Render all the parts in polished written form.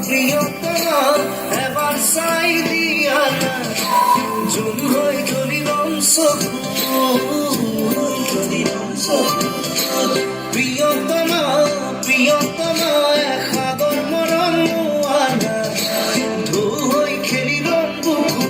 প্রিয়তমা এবার চাই দিয়া জুন হৈ ধৰিলম চকু প্ৰিয়তমা প্ৰিয়তমা সাগৰ মৰম মোৱানা ঢৌ হৈ খেলিলম বুকু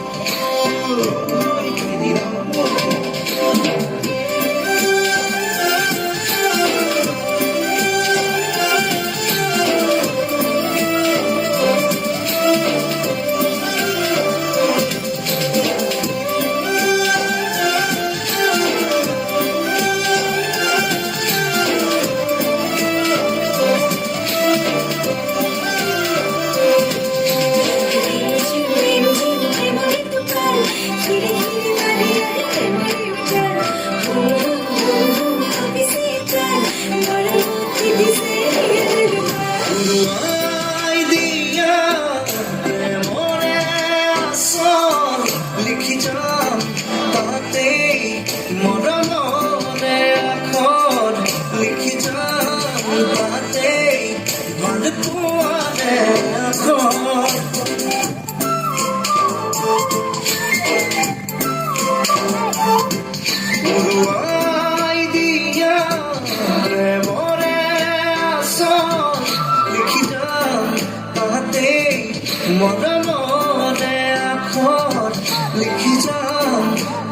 মরমরে আখর লিখি যাম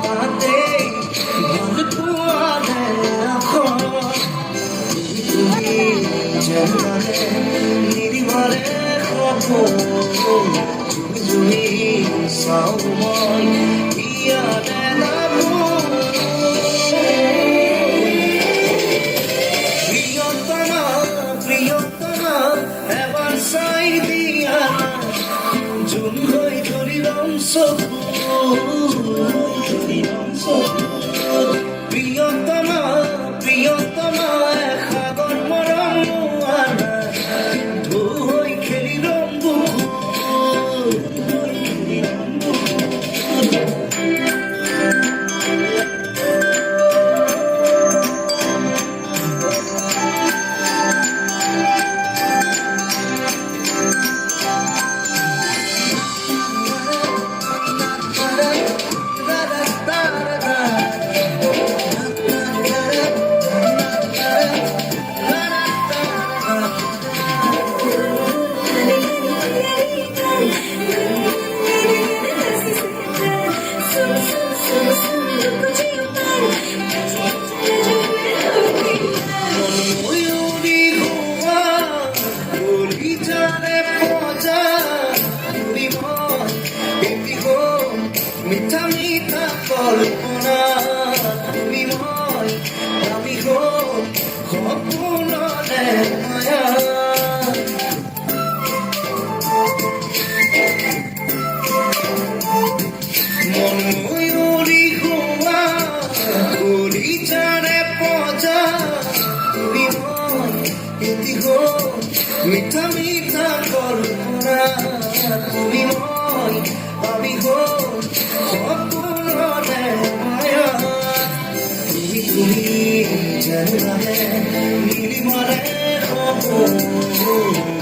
তাতে ভুল পুয়ারে আখর তুমি জানালে নিরিমারে খবর তুমি চাও মই ইয়াতে প্রিয়তমা প্রিয়তমা এবার চাই দিয়া জুন হৈ ধৰিলম চকু প্ৰিয়তমা প্ৰিয়তমা সাগৰ মৰম মোৱানা ঢৌ হৈ খেলিলম বুকু মিঠা মিঠা কল্পনা তুমি মই আমি হম সপোনৰে মায়া মন ময়ূৰী হোৱা কলিজাৰে পজা তুমি মই এটি হম মিঠা মিঠা কল্পনা তুমি মই আমি হম সপোনৰে মায়া তুমি জানালে নিৰিমাৰে খবৰ